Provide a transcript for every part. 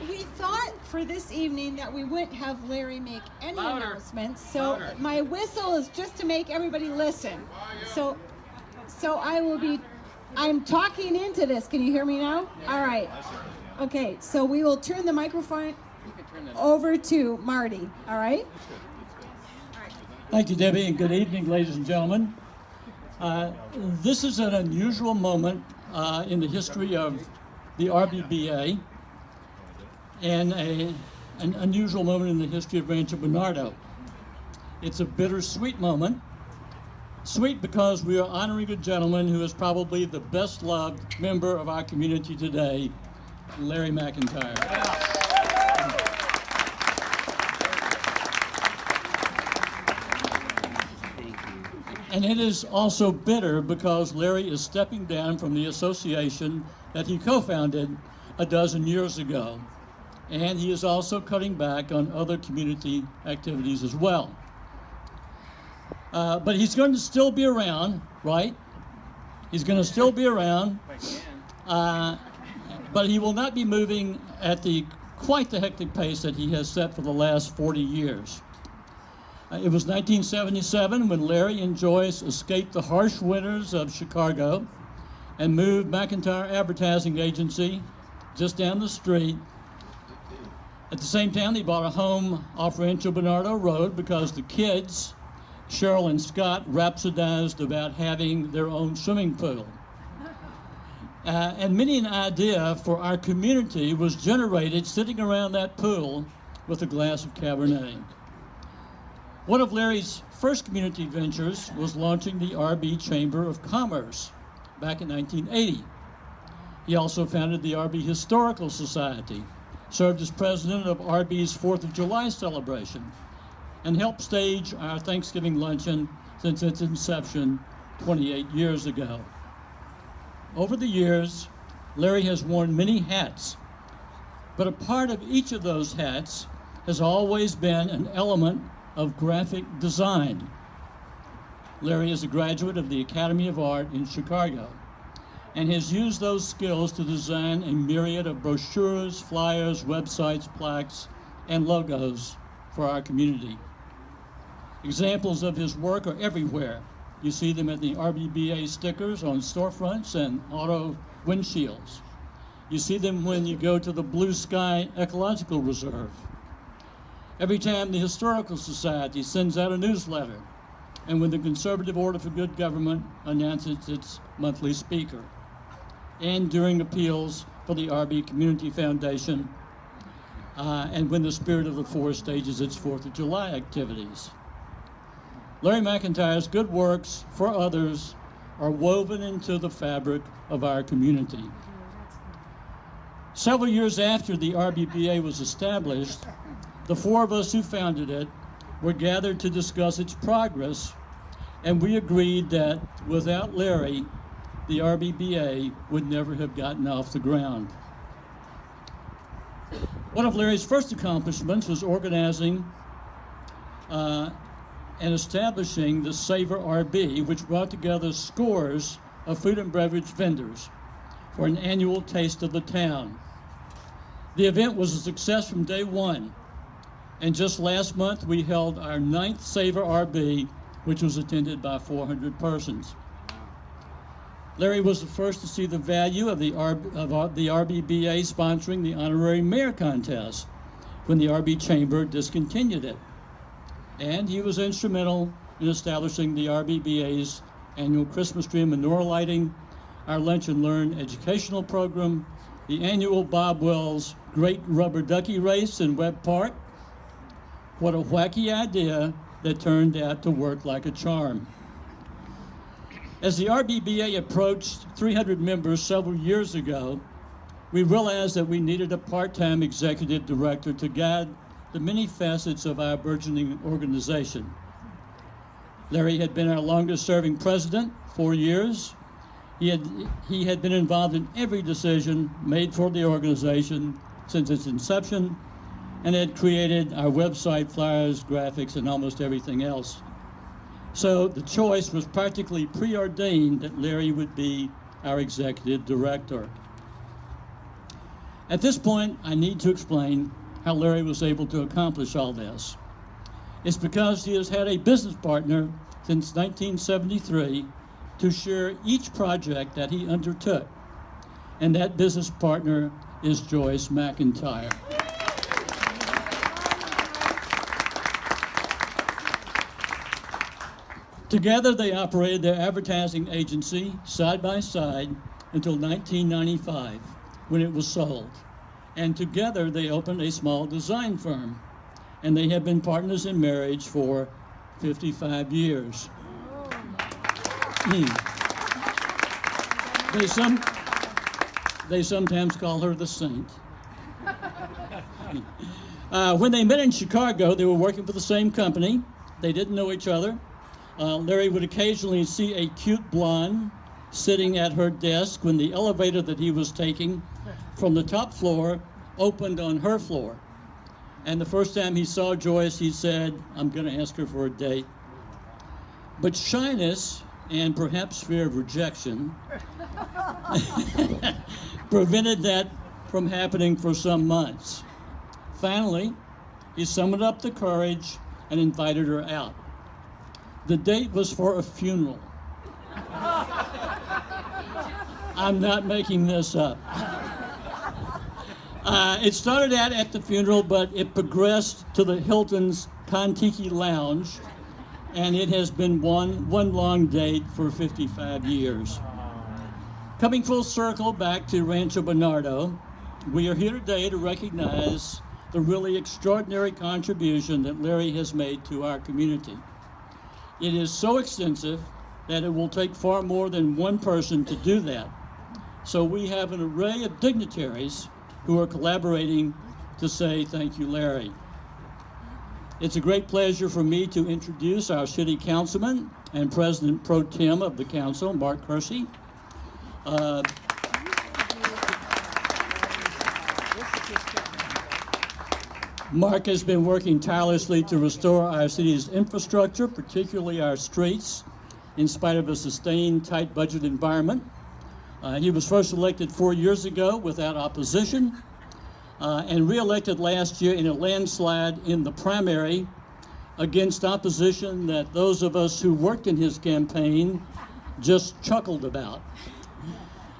We thought for this evening that we wouldn't have Larry make any announcements, so my whistle is just to make everybody listen. So I'm talking into this. Can you hear me now? All right. Okay, so we will turn the microphone over to Marty, all right? Thank you, Debbie, and good evening, ladies and gentlemen. This is an unusual moment in the history of the RBBA and an unusual moment in the history of Rancho Bernardo. It's a bittersweet moment. Sweet because we are honoring a gentleman who is probably the best loved member of our community today, Larry McIntyre. And it is also bitter because Larry is stepping down from the association that he co-founded a dozen years ago. And he is also cutting back on other community activities as well. But he's going to still be around, right? He's going to still be around. But he will not be moving at quite the hectic pace that he has set for the last 40 years. It was 1977 when Larry and Joyce escaped the harsh winters of Chicago and moved McIntyre Advertising Agency just down the street. At the same time, they bought a home off Rancho Bernardo Road because the kids, Cheryl and Scott, rhapsodized about having their own swimming pool. And many an idea for our community was generated sitting around that pool with a glass of Cabernet. One of Larry's first community ventures was launching the RB Chamber of Commerce back in 1980. He also founded the RB Historical Society, served as president of RB's 4th of July celebration, and helped stage our Thanksgiving luncheon since its inception 28 years ago. Over the years, Larry has worn many hats, but a part of each of those hats has always been an element of graphic design. Larry is a graduate of the Academy of Art in Chicago and has used those skills to design a myriad of brochures, flyers, websites, plaques, and logos for our community. Examples of his work are everywhere. You see them at the RBBA stickers on storefronts and auto windshields. You see them when you go to the Blue Sky Ecological Reserve. Every time the Historical Society sends out a newsletter, and when the Conservative Order for Good Government announces its monthly speaker, and during appeals for the RB Community Foundation, and when the Spirit of the Forest stages its 4th of July activities. Larry McIntyre's good works for others are woven into the fabric of our community. Several years after the RBBA was established, the 4 of us who founded it were gathered to discuss its progress, and we agreed that without Larry, the RBBA would never have gotten off the ground. One of Larry's first accomplishments was organizing and establishing the Savor RB, which brought together scores of food and beverage vendors for an annual taste of the town. The event was a success from day one, and just last month we held our 9th Savor RB, which was attended by 400 persons. Larry was the first to see the value of the RBBA sponsoring the honorary mayor contest when the RB Chamber discontinued it. And he was instrumental in establishing the RBBA's annual Christmas tree and menorah lighting, our Lunch and Learn educational program, the annual Bob Wells Great Rubber Ducky Race in Webb Park. What a wacky idea that turned out to work like a charm. As the RBBA approached 300 members several years ago, we realized that we needed a part-time executive director to guide the many facets of our burgeoning organization. Larry had been our longest-serving president, 4 years. He had been involved in every decision made for the organization since its inception, and had created our website, flyers, graphics, and almost everything else. So the choice was practically preordained that Larry would be our executive director. At this point, I need to explain how Larry was able to accomplish all this. It's because he has had a business partner since 1973 to share each project that he undertook. And that business partner is Joyce McIntyre. Together, they operated their advertising agency side by side until 1995, when it was sold. And together, they opened a small design firm. And they have been partners in marriage for 55 years. They sometimes call her the saint. When they met in Chicago, they were working for the same company. They didn't know each other. Larry would occasionally see a cute blonde sitting at her desk when the elevator that he was taking from the top floor opened on her floor. And the first time he saw Joyce, he said, "I'm going to ask her for a date." But shyness and perhaps fear of rejection prevented that from happening for some months. Finally, he summoned up the courage and invited her out. The date was for a funeral. I'm not making this up. It started out at the funeral, but it progressed to the Hilton's Kon-Tiki Lounge, and it has been one long date for 55 years. Coming full circle back to Rancho Bernardo, we are here today to recognize the really extraordinary contribution that Larry has made to our community. It is so extensive that it will take far more than one person to do that. So we have an array of dignitaries who are collaborating to say thank you, Larry. It's a great pleasure for me to introduce our city councilman and president pro tem of the council, Mark Kersey. Mark has been working tirelessly to restore our city's infrastructure, particularly our streets, in spite of a sustained tight budget environment. He was first elected 4 years ago without opposition and re-elected last year in a landslide in the primary against opposition that those of us who worked in his campaign just chuckled about.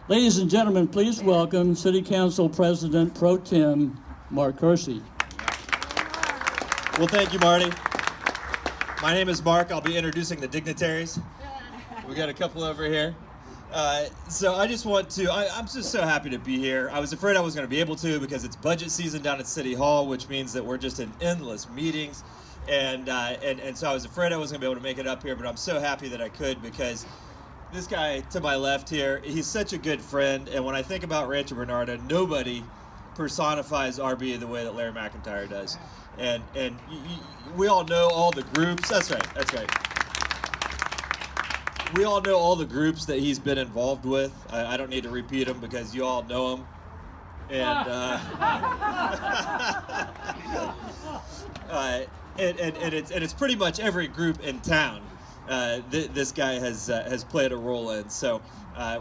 Ladies and gentlemen, please welcome City Council President Pro Tem Mark Kersey. Well, thank you, Marty. My name is Mark. I'll be introducing the dignitaries. We got a couple over here. So I just want to, I'm just so happy to be here. I was afraid I wasn't going to be able to because it's budget season down at City Hall, which means that we're just in endless meetings. And so I was afraid I wasn't going to be able to make it up here, but I'm so happy that I could because this guy to my left here, he's such a good friend. And when I think about Rancho Bernardo, nobody personifies RB the way that Larry McIntyre does. And we all know all the groups. That's right. We all know all the groups that he's been involved with. I don't need to repeat them because you all know them. And it's pretty much every group in town this guy has played a role in. So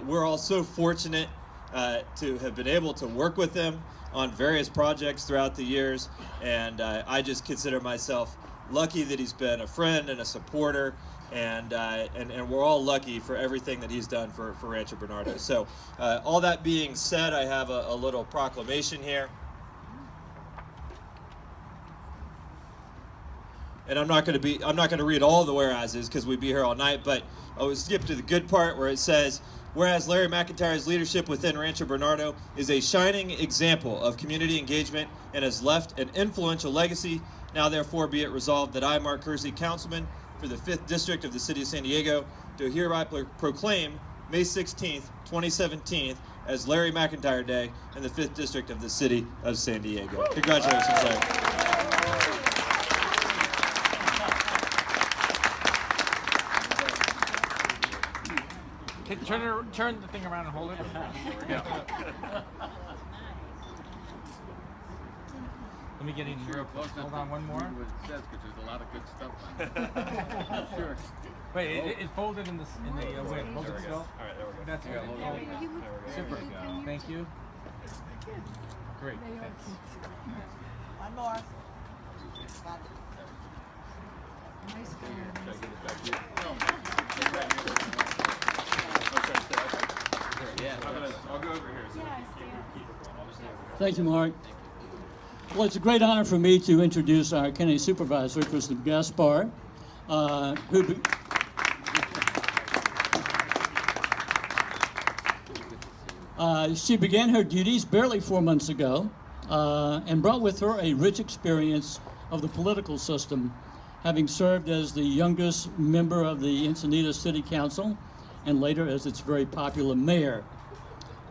we're all so fortunate to have been able to work with him on various projects throughout the years, and I just consider myself lucky that he's been a friend and a supporter, and we're all lucky for everything that he's done for Rancho Bernardo. So all that being said, I have a little proclamation here. And I'm not going to read all the whereases because we'd be here all night, but I will skip to the good part where it says, whereas Larry McIntyre's leadership within Rancho Bernardo is a shining example of community engagement and has left an influential legacy, now therefore be it resolved that I, Mark Kersey, councilman for the 5th District of the City of San Diego, do hereby proclaim May 16th, 2017 as Larry McIntyre Day in the 5th District of the City of San Diego. Congratulations, Larry. Turn the thing around and hold it. Yeah. Let me get in here. Hold on, one more. What it says, because there's a lot of good stuff on it. Sure. Wait, it folded in the wait, hold it still. All right, there we go. That's good. Super. Thank you. Great. Thanks. One more. I'll go over here. Thank you, Mark. Well, it's a great honor for me to introduce our Kennedy supervisor, Kristen Gaspar, she began her duties barely 4 months ago and brought with her a rich experience of the political system, having served as the youngest member of the Encinitas City Council and later as its very popular mayor.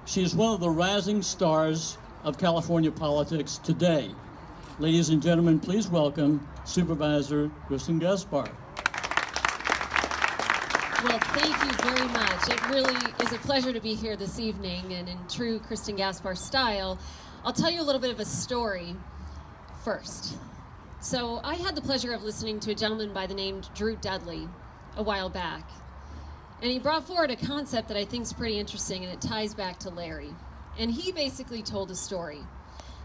She is one of the rising stars of California politics today. Ladies and gentlemen, please welcome Supervisor Kristen Gaspar. Well, thank you very much. It really is a pleasure to be here this evening, and in true Kristen Gaspar style, I'll tell you a little bit of a story first. So I had the pleasure of listening to a gentleman by the name Drew Dudley a while back, and he brought forward a concept that I think is pretty interesting, and it ties back to Larry. And he basically told a story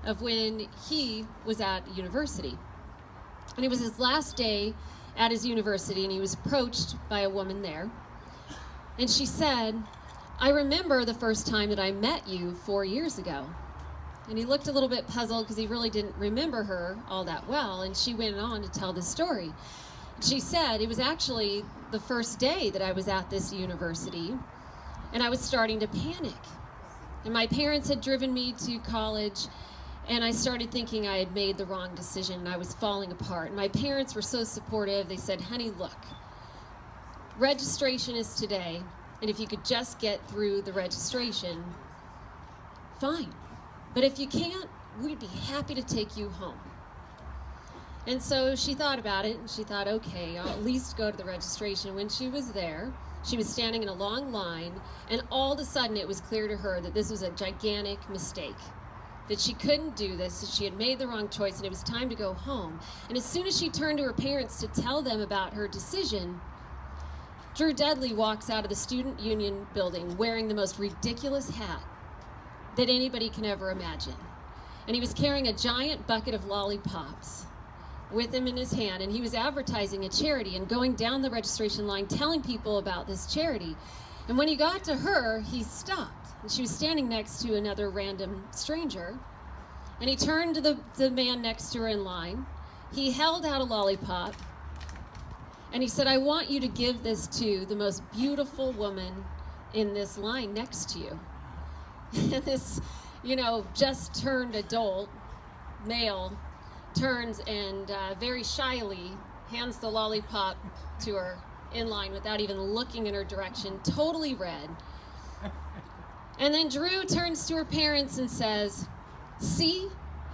of when he was at university. And it was his last day at his university, and he was approached by a woman there. And she said, "I remember the first time that I met you 4 years ago." And he looked a little bit puzzled because he really didn't remember her all that well. And she went on to tell the story. She said, "It was actually the first day that I was at this university, and I was starting to panic. And my parents had driven me to college, and I started thinking I had made the wrong decision and I was falling apart. And my parents were so supportive. They said, 'Honey, look, registration is today, and if you could just get through the registration, fine. But if you can't, we'd be happy to take you home.'" And so she thought about it, and she thought, okay, I'll at least go to the registration. When she was there, she was standing in a long line, and all of a sudden it was clear to her that this was a gigantic mistake, that she couldn't do this, that she had made the wrong choice, and it was time to go home. And as soon as she turned to her parents to tell them about her decision, Drew Dudley walks out of the student union building wearing the most ridiculous hat that anybody can ever imagine. And he was carrying a giant bucket of lollipops with him in his hand, and he was advertising a charity and going down the registration line telling people about this charity. And when he got to her, he stopped, and she was standing next to another random stranger, and he turned to the man next to her in line. He held out a lollipop, and he said, "I want you to give this to the most beautiful woman in this line next to you." And this, just turned adult male turns and very shyly hands the lollipop to her in line without even looking in her direction, totally red. And then Drew turns to her parents and says, "See,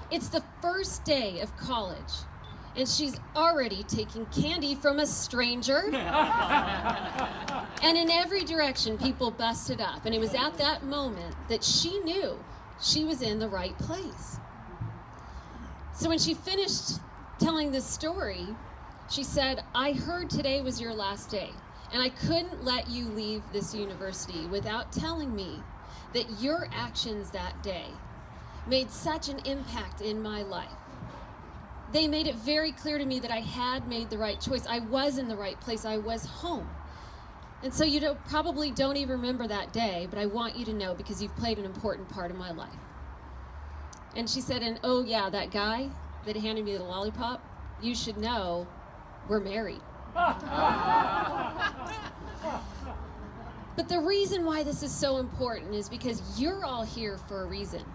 it's the first day of college, and she's already taking candy from a stranger." And in every direction, people busted up. And it was at that moment that she knew she was in the right place. So when she finished telling this story, she said, "I heard today was your last day, and I couldn't let you leave this university without telling me that your actions that day made such an impact in my life. They made it very clear to me that I had made the right choice. I was in the right place. I was home. And so you probably don't even remember that day, but I want you to know because you've played an important part in my life." And she said, "And oh yeah, that guy that handed me the lollipop, you should know we're married." But the reason why this is so important is because you're all here for a reason.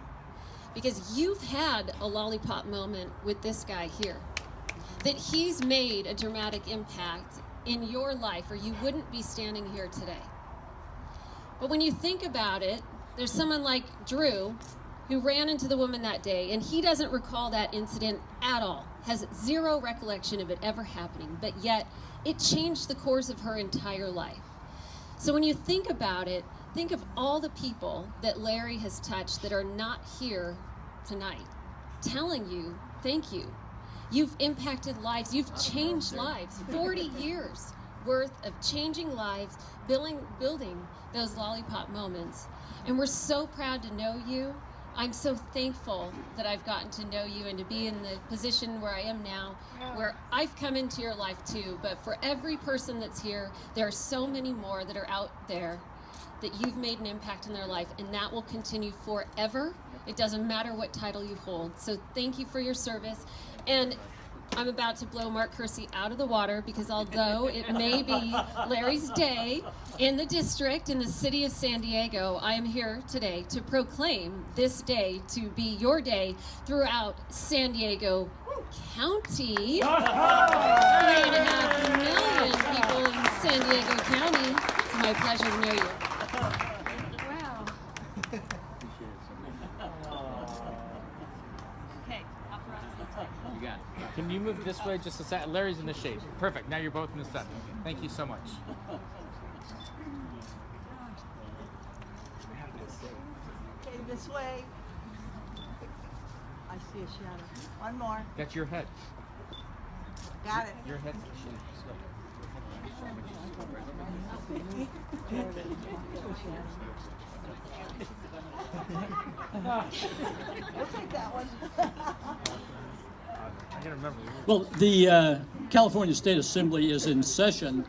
Because you've had a lollipop moment with this guy here. That he's made a dramatic impact in your life, or you wouldn't be standing here today. But when you think about it, there's someone like Drew who ran into the woman that day, and he doesn't recall that incident at all, has zero recollection of it ever happening, but yet it changed the course of her entire life. So when you think about it, think of all the people that Larry has touched that are not here tonight, telling you, thank you. You've impacted lives, you've changed lives, 40 years worth of changing lives, building those lollipop moments. And we're so proud to know you I'm so thankful that I've gotten to know you and to be in the position where I am now, where I've come into your life too. But for every person that's here, there are so many more that are out there that you've made an impact in their life, and that will continue forever. It doesn't matter what title you hold. So thank you for your service. And I'm about to blow Mark Kersey out of the water because although it may be Larry's day in the district, in the city of San Diego, I am here today to proclaim this day to be your day throughout San Diego County. 3.5 million people in San Diego County. It's my pleasure to know you. Wow. Okay, up front. You got it. Can you move this way just a sec? Larry's in the shade. Perfect. Now you're both in the sun. Thank you so much. Okay, this way. I see a shadow. One more. That's your head. Got it. Your head's the shade. We'll take that one. I gotta remember. Well, the California State Assembly is in session,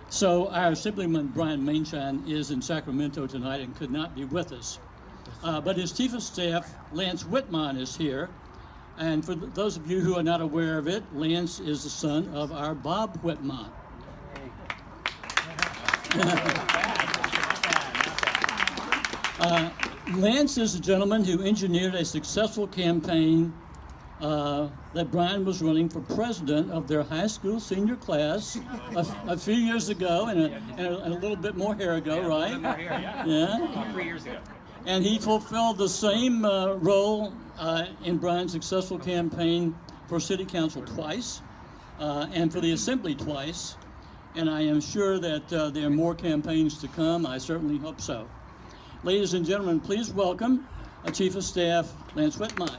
so our Assemblyman Brian Mainshine is in Sacramento tonight and could not be with us. But his Chief of Staff, Lance Whitmont, is here. And for those of you who are not aware of it, Lance is the son of our Bob Whitmont. Lance is a gentleman who engineered a successful campaign that Brian was running for president of their high school senior class a few years ago, and a little bit more hair ago, right? Yeah. 3 years ago. And he fulfilled the same role in Brian's successful campaign for city council twice, and for the assembly twice. And I am sure that there are more campaigns to come. I certainly hope so. Ladies and gentlemen, please welcome Chief of Staff Lance Whitmont.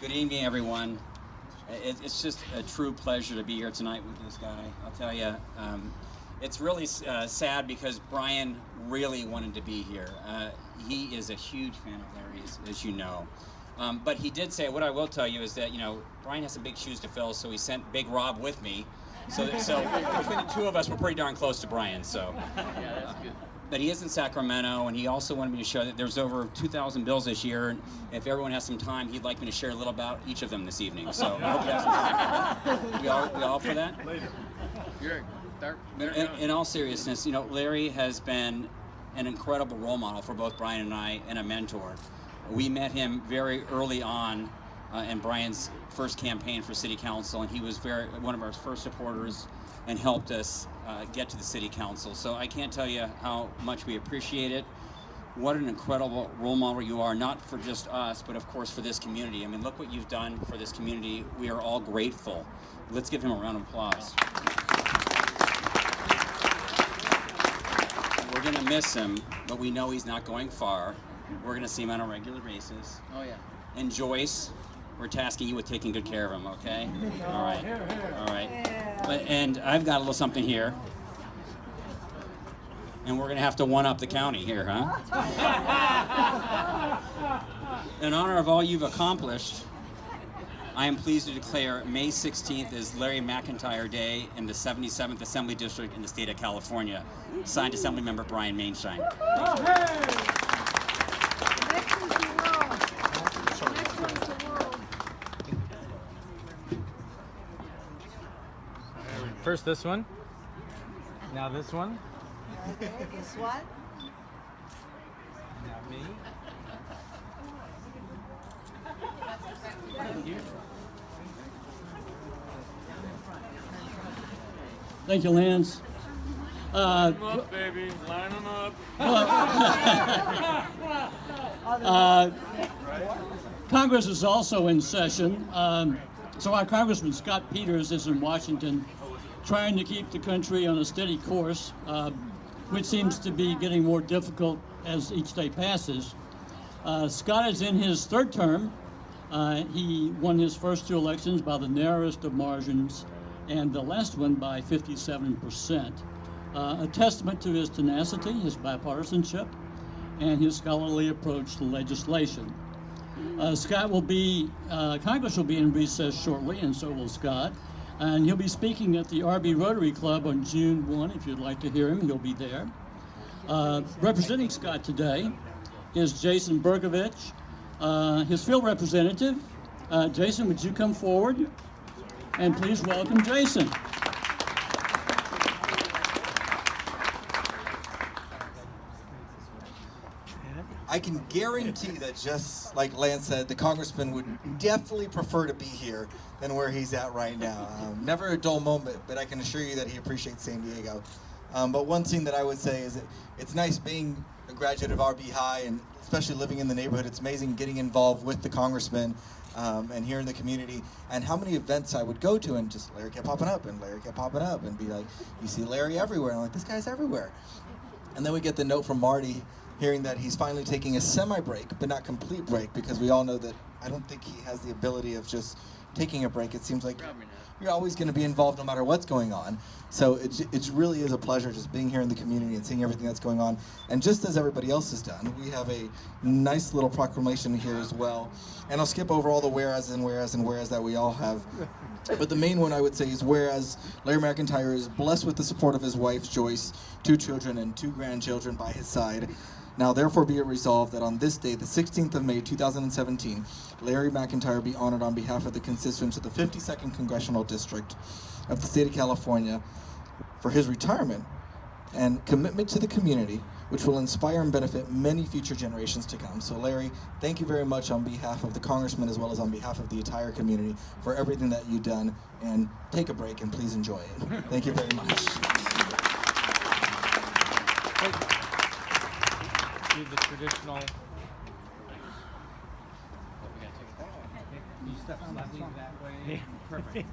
Good evening, everyone. It's just a true pleasure to be here tonight with this guy. I'll tell you, it's really sad because Brian really wanted to be here. He is a huge fan of Larry's, as you know. But he did say, what I will tell you is that, Brian has some big shoes to fill, so he sent Big Rob with me. So between the two of us, we're pretty darn close to Brian. So. Yeah, that's good. But he is in Sacramento, and he also wanted me to show that there's over 2,000 bills this year, and if everyone has some time, he'd like me to share a little about each of them this evening. So I hope you have some time. We all for that? Later. You're dark. In all seriousness, Larry has been an incredible role model for both Brian and I, and a mentor. We met him very early on in Brian's first campaign for city council, and he was one of our first supporters and helped us get to the city council. So I can't tell you how much we appreciate it. What an incredible role model you are, not for just us, but of course for this community. I mean, look what you've done for this community. We are all grateful. Let's give him a round of applause. We're gonna miss him, but we know he's not going far. We're gonna see him on a regular basis. Oh, yeah. And Joyce, we're tasking you with taking good care of him, okay? All right. All right. And I've got a little something here. And we're going to have to one-up the county here, huh? In honor of all you've accomplished, I am pleased to declare May 16th is Larry McIntyre Day in the 77th Assembly District in the state of California. Signed Assemblymember Brian Mainshine. Next one's the world. Next one's the world. First this one. Now this one. Okay, this one. Now me. Thank you, Lance. Line them up, baby. Line them up. Congress is also in session. So our Congressman Scott Peters is in Washington trying to keep the country on a steady course, which seems to be getting more difficult as each day passes. Scott is in his third term. He won his first two elections by the narrowest of margins, and the last one by 57%. A testament to his tenacity, his bipartisanship, and his scholarly approach to legislation. Congress will be in recess shortly, and so will Scott. And he'll be speaking at the RB Rotary Club on June 1. If you'd like to hear him, he'll be there. Representing Scott today is Jason Bergovich, his field representative. Jason, would you come forward? And please welcome Jason. I can guarantee that, just like Lance said, the congressman would definitely prefer to be here than where he's at right now. Never a dull moment, but I can assure you that he appreciates San Diego. But one thing that I would say is that it's nice being a graduate of RB High, and especially living in the neighborhood. It's amazing getting involved with the congressman and here in the community, and how many events I would go to, and just Larry kept popping up, and Larry kept popping up, and be like, you see Larry everywhere. And I'm like, this guy's everywhere. And then we get the note from Marty, hearing that he's finally taking a semi-break, but not complete break, because we all know that I don't think he has the ability of just taking a break. It seems like you're always going to be involved no matter what's going on. So it really is a pleasure just being here in the community and seeing everything that's going on. And just as everybody else has done, we have a nice little proclamation here as well. And I'll skip over all the whereas and whereas and whereas that we all have. But the main one I would say is whereas Larry McIntyre is blessed with the support of his wife, Joyce, 2 children and 2 grandchildren by his side. Now therefore be it resolved that on this day, the 16th of May, 2017, Larry McIntyre be honored on behalf of the constituents of the 52nd Congressional District of the state of California for his retirement and commitment to the community, which will inspire and benefit many future generations to come. So Larry, thank you very much on behalf of the congressman as well as on behalf of the entire community for everything that you've done, and take a break and please enjoy it. Thank you very much. Do the traditional. You step slightly that way. Perfect.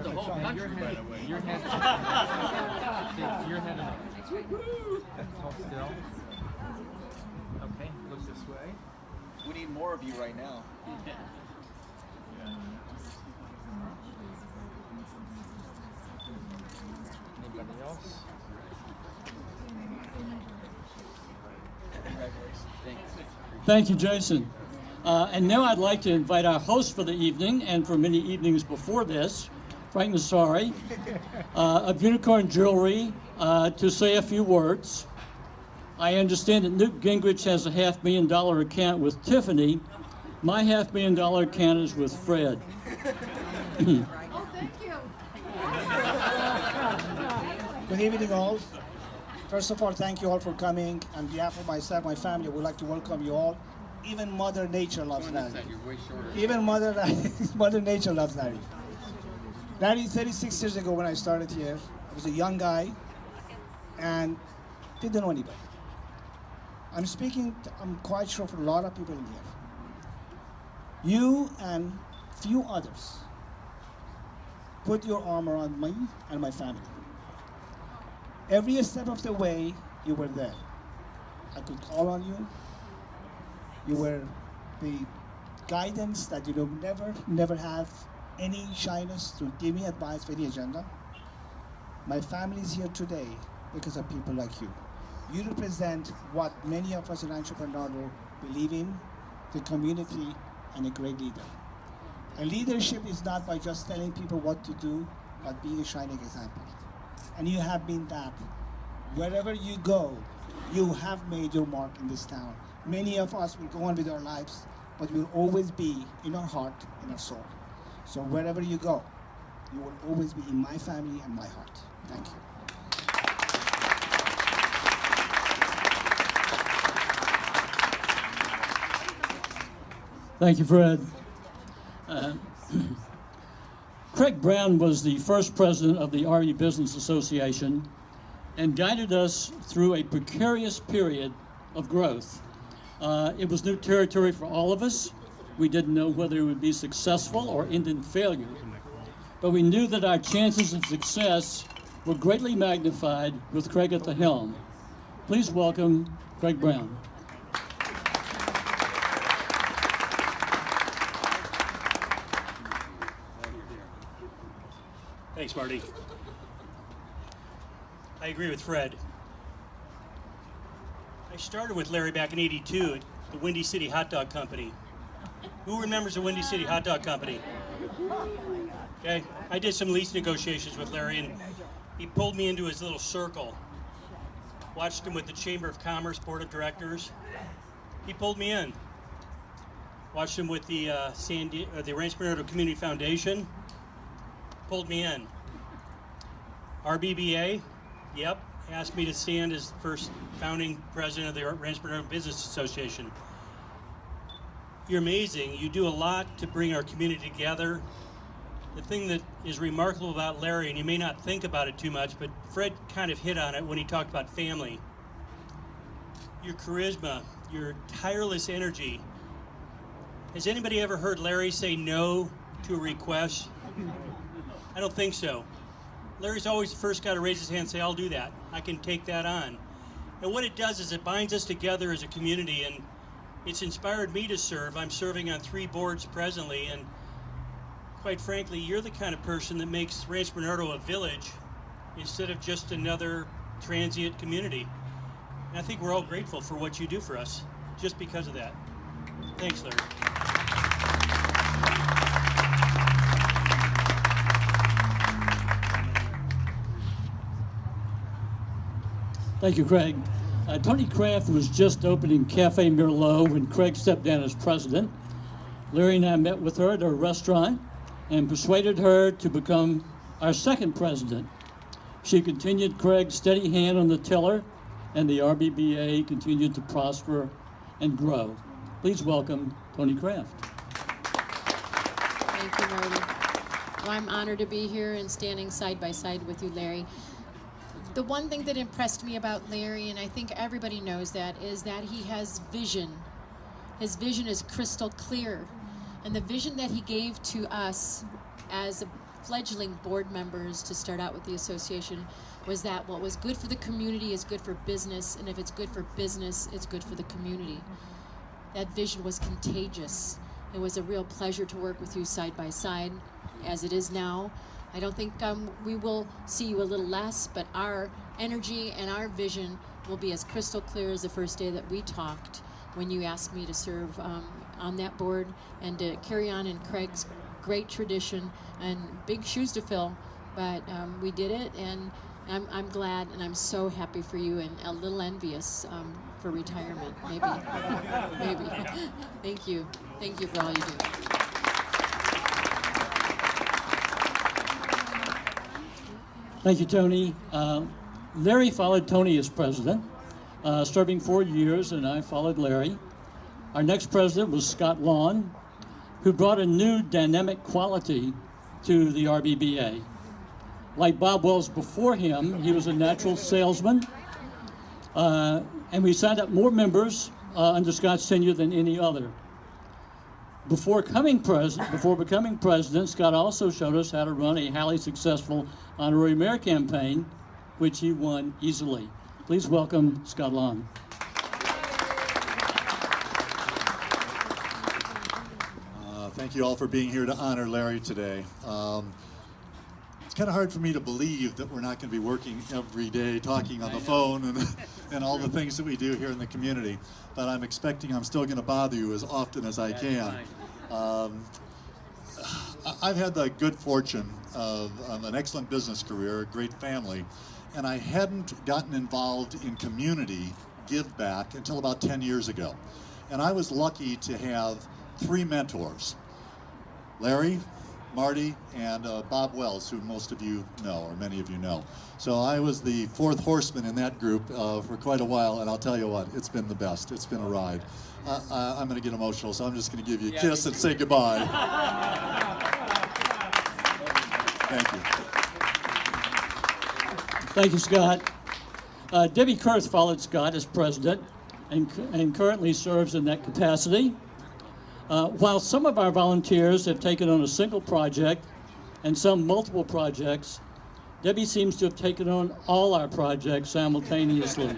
The whole country, by the way. Your head. See, your head. Hold still. Okay. Look this way. We need more of you right now. Anybody else? Thank you, Jason. And now I'd like to invite our host for the evening, and for many evenings before this, Frank Nassari, of Unicorn Jewelry, to say a few words. I understand that Newt Gingrich has a $500,000 account with Tiffany. My $500,000 account is with Fred. Oh, thank you. Good evening, all. First of all, thank you all for coming. On behalf of myself, my family, I would like to welcome you all. Even Mother Nature loves Larry. You're way shorter. Even Mother Nature loves Larry. Larry, 36 years ago when I started here, I was a young guy and didn't know anybody. I'm quite sure for a lot of people in here. You and few others put your arm around me and my family. Every step of the way, you were there. I could call on you. You were the guidance that you don't never have any shyness to give me advice for any agenda. My family is here today because of people like you. You represent what many of us in entrepreneurial believe in, the community, and a great leader. And leadership is not by just telling people what to do, but being a shining example. And you have been that. Wherever you go, you have made your mark in this town. Many of us will go on with our lives, but will always be in our heart, in our soul. So wherever you go, you will always be in my family and my heart. Thank you. Thank you, Fred. Craig Brown was the first president of the RE Business Association and guided us through a precarious period of growth. It was new territory for all of us. We didn't know whether it would be successful or end in failure, but we knew that our chances of success were greatly magnified with Craig at the helm. Please welcome Craig Brown. Thanks, Marty. I agree with Fred. I started with Larry back in '82 at the Windy City Hot Dog Company. Who remembers the Windy City Hot Dog Company? Okay, I did some lease negotiations with Larry, and he pulled me into his little circle. Watched him with the Chamber of Commerce Board of Directors. He pulled me in. Watched him with the the Rancho Bernardo Community Foundation. Pulled me in. RBBA, yep, asked me to stand as first founding president of the Rancho Bernardo Business Association. You're amazing. You do a lot to bring our community together. The thing that is remarkable about Larry, and you may not think about it too much, but Fred kind of hit on it when he talked about family. Your charisma, your tireless energy. Has anybody ever heard Larry say no to a request? I don't think so. Larry's always the first guy to raise his hand and say, I'll do that. I can take that on. And what it does is it binds us together as a community, and it's inspired me to serve. I'm serving on 3 boards presently, and quite frankly, you're the kind of person that makes Rancho Bernardo a village instead of just another transient community. And I think we're all grateful for what you do for us just because of that. Thanks, Larry. Thank you, Craig. Tony Kraft was just opening Cafe Merlot when Craig stepped down as president. Larry and I met with her at a restaurant and persuaded her to become our second president. She continued Craig's steady hand on the tiller, and the RBBA continued to prosper and grow. Please welcome Tony Kraft. Thank you, Marty. Well, I'm honored to be here and standing side by side with you, Larry. The one thing that impressed me about Larry, and I think everybody knows that, is that he has vision. His vision is crystal clear. And the vision that he gave to us as fledgling board members to start out with the association was that what was good for the community is good for business, and if it's good for business, it's good for the community. That vision was contagious. It was a real pleasure to work with you side by side, as it is now. I don't think we will see you a little less, but our energy and our vision will be as crystal clear as the first day that we talked when you asked me to serve on that board and to carry on in Craig's great tradition and big shoes to fill, but we did it, and I'm glad, and I'm so happy for you, and a little envious for retirement, maybe. Maybe. Thank you for all you do. Thank you, Tony. Larry followed Tony as president, serving 4 years, and I followed Larry. Our next president was Scott Lawn, who brought a new dynamic quality to the RBBA. Like Bob Wells before him, he was a natural salesman, and we signed up more members under Scott's tenure than any other. Before becoming president, Scott also showed us how to run a highly successful honorary mayor campaign, which he won easily. Please welcome Scott Long. Thank you all for being here to honor Larry today. It's kind of hard for me to believe that we're not going to be working every day talking on the phone and all the things that we do here in the community, but I'm still going to bother you as often as I can. I've had the good fortune of an excellent business career, a great family, and I hadn't gotten involved in community give back until about 10 years ago. And I was lucky to have 3 mentors: Larry, Marty, and Bob Wells, who most of you know, or many of you know. So I was the 4th horseman in that group for quite a while, and I'll tell you what, it's been the best. It's been a ride. I'm going to get emotional, so I'm just going to give you a kiss and say goodbye. Thank you. Thank you, Scott. Debbie Kurth followed Scott as president and currently serves in that capacity. While some of our volunteers have taken on a single project and some multiple projects, Debbie seems to have taken on all our projects simultaneously.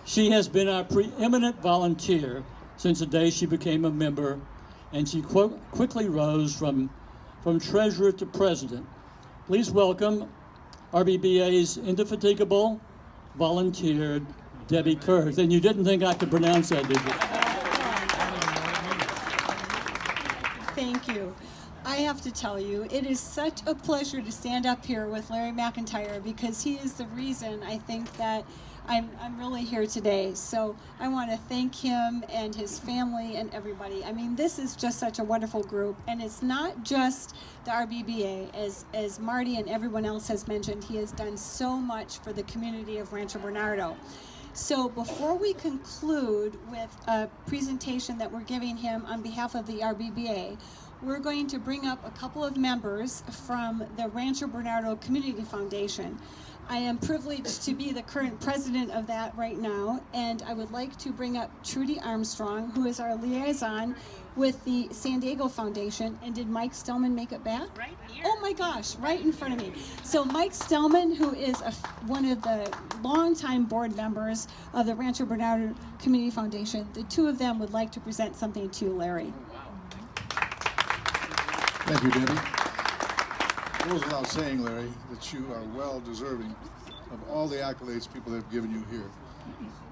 She has been our preeminent volunteer since the day she became a member, and she quickly rose from treasurer to president Please welcome RBBA's indefatigable volunteer, Debbie Kurth. And you didn't think I could pronounce that, did you? Thank you. I have to tell you, it is such a pleasure to stand up here with Larry McIntyre because he is the reason I think that I'm really here today. So I want to thank him and his family and everybody. I mean, this is just such a wonderful group, and it's not just the RBBA. As Marty and everyone else has mentioned, he has done so much for the community of Rancho Bernardo. So before we conclude with a presentation that we're giving him on behalf of the RBBA, we're going to bring up a couple of members from the Rancho Bernardo Community Foundation. I am privileged to be the current president of that right now, and I would like to bring up Trudy Armstrong, who is our liaison with the San Diego Foundation. And did Mike Stellman make it back? Right here. Oh my gosh, right in front of me. So Mike Stellman, who is one of the longtime board members of the Rancho Bernardo Community Foundation, the two of them would like to present something to Larry. Thank you, Debbie. It goes without saying, Larry, that you are well deserving of all the accolades people have given you here.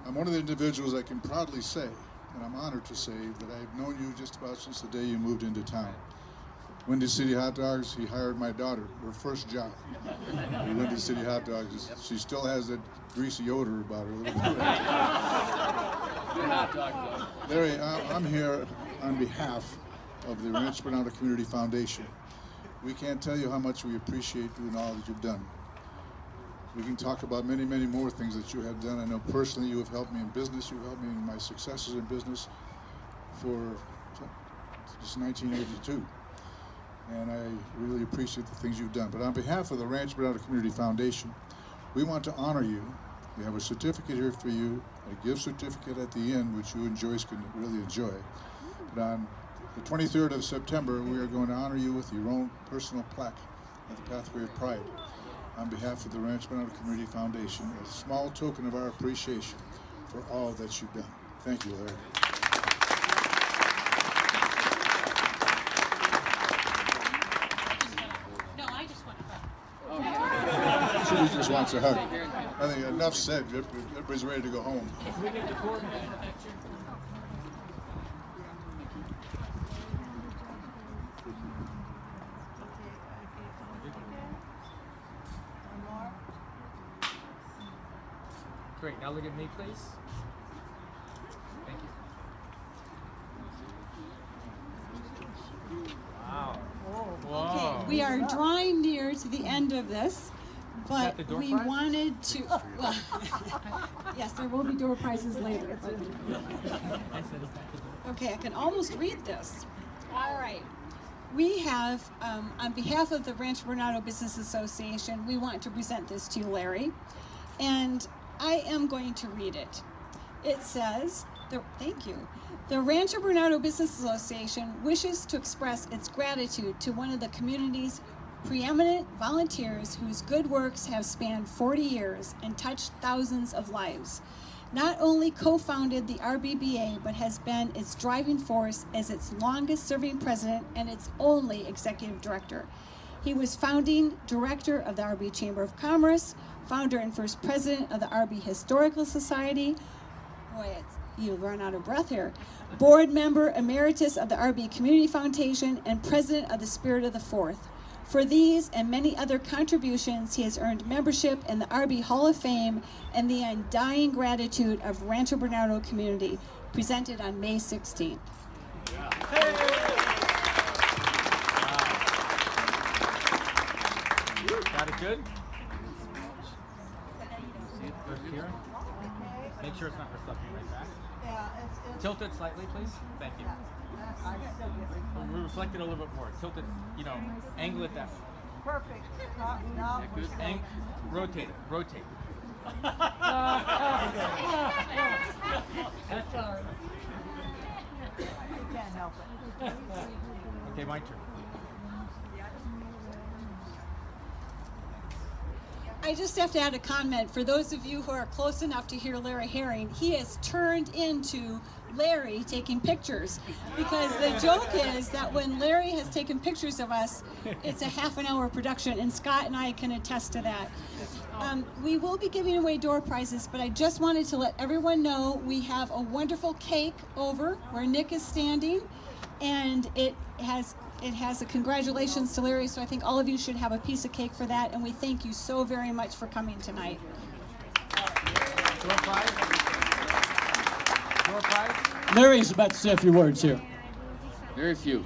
I'm one of the individuals I can proudly say, and I'm honored to say, that I've known you just about since the day you moved into town. Windy City Hot Dogs, he hired my daughter, her first job. Windy City Hot Dogs, she still has that greasy odor about her. Larry, I'm here on behalf of the Rancho Bernardo Community Foundation. We can't tell you how much we appreciate you and all that you've done. We can talk about many, many more things that you have done. I know personally you have helped me in business. You've helped me in my successes in business since 1982. And I really appreciate the things you've done. But on behalf of the Rancho Bernardo Community Foundation, we want to honor you. We have a certificate here for you, a gift certificate at the end, which you and Joyce can really enjoy. But on the 23rd of September, we are going to honor you with your own personal plaque at the Pathway of Pride on behalf of the Rancho Bernardo Community Foundation, a small token of our appreciation for all that you've done. Thank you, Larry. No, I just want to She just wants a hug. I think enough said. Everybody's ready to go home. Great. Now look at me, please. Thank you. Wow. Whoa. Okay, we are drawing near to the end of this, but the door we prize? wanted to. Well, yes, there will be door prizes later. Okay, I can almost read this. All right. We have, on behalf of the Rancho Bernardo Business Association, we want to present this to you, Larry. And I am going to read it. It says, thank you. The Rancho Bernardo Business Association wishes to express its gratitude to one of the community's preeminent volunteers whose good works have spanned 40 years and touched thousands of lives. Not only co-founded the RBBA, but has been its driving force as its longest-serving president and its only executive director. He was founding director of the RB Chamber of Commerce, founder and first president of the RB Historical Society. Boy, you run out of breath here. Board member emeritus of the RB Community Foundation and president of the Spirit of the Fourth. For these and many other contributions, he has earned membership in the RB Hall of Fame and the undying gratitude of Rancho Bernardo community, presented on May 16th. Got it good? First here. Make sure it's not reflecting right back. Tilt it slightly, please. Thank you. Reflect it a little bit more. Tilt it, angle it that way. Perfect. Good. Rotate it. Rotate. That's all right. You can't help it. Okay, my turn. I just have to add a comment. For those of you who are close enough to hear Larry Herring, he has turned into Larry taking pictures. Because the joke is that when Larry has taken pictures of us, it's a half-an-hour production, and Scott and I can attest to that. We will be giving away door prizes, but I just wanted to let everyone know we have a wonderful cake over where Nick is standing, and it has a congratulations to Larry, so I think all of you should have a piece of cake for that, and we thank you so very much for coming tonight. Door prize? Door prize? Larry is about to say a few words here. Very few.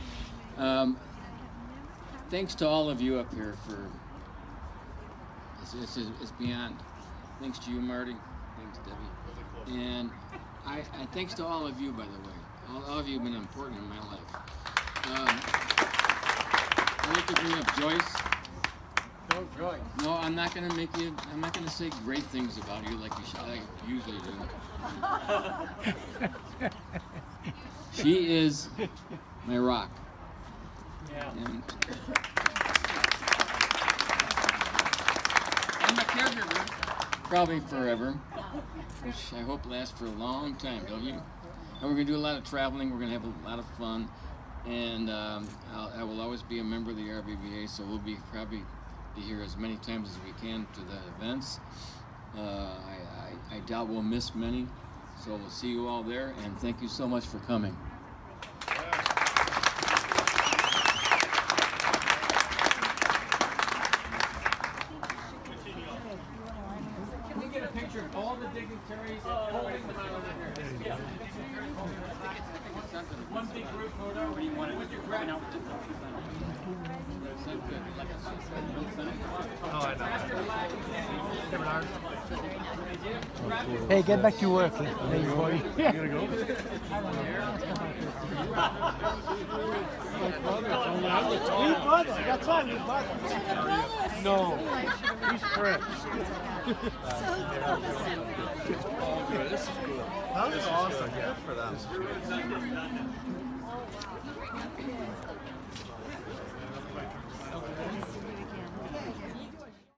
Thanks to all of you up here for, it's beyond. Thanks to you, Marty. Thanks, Debbie. And I thanks to all of you, by the way. All of you have been important in my life. I'd like to bring up Joyce. No, Joy. No, I'm not gonna say great things about you like I usually do. She is my rock. Yeah. And my caregiver, probably forever, which I hope lasts for a long time, don't you? And we're gonna do a lot of traveling, we're gonna have a lot of fun, and I will always be a member of the RBBA, so we'll probably be here as many times as we can to the events. I doubt we'll miss many, so we'll see you all there, and thank you so much for coming. Can we get a picture of all the dignitaries holding them out over here? One big group photo, or you want it with your grand? Hey, get back to work. Hey, boy. You gotta go? We brothers. That's why we brothers. No, he's French. This is cool. That was awesome. Yeah, for them.